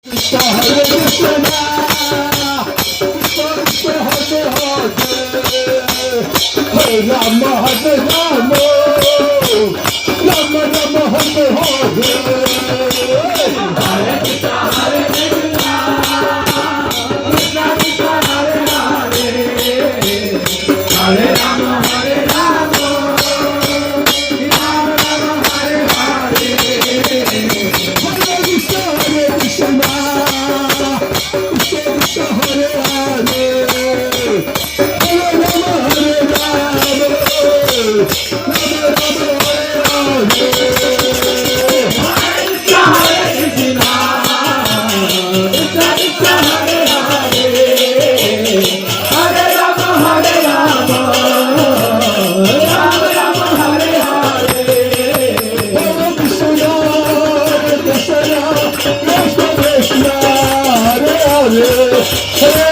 Hare Krishna, Krishna Hare Hare, Hare Rama Hare Rama, Rama Rama Hare Hare. Hare Krishna, Hare Krishna, Krishna Krishna Hare Hare, Hare Rama Hare Rama, Rama Rama Hare Hare. Hare Krishna, Hare Krishna, Krishna Krishna Hare Hare, Hare Rama Hare Rama, Rama Rama Hare Hare. Hare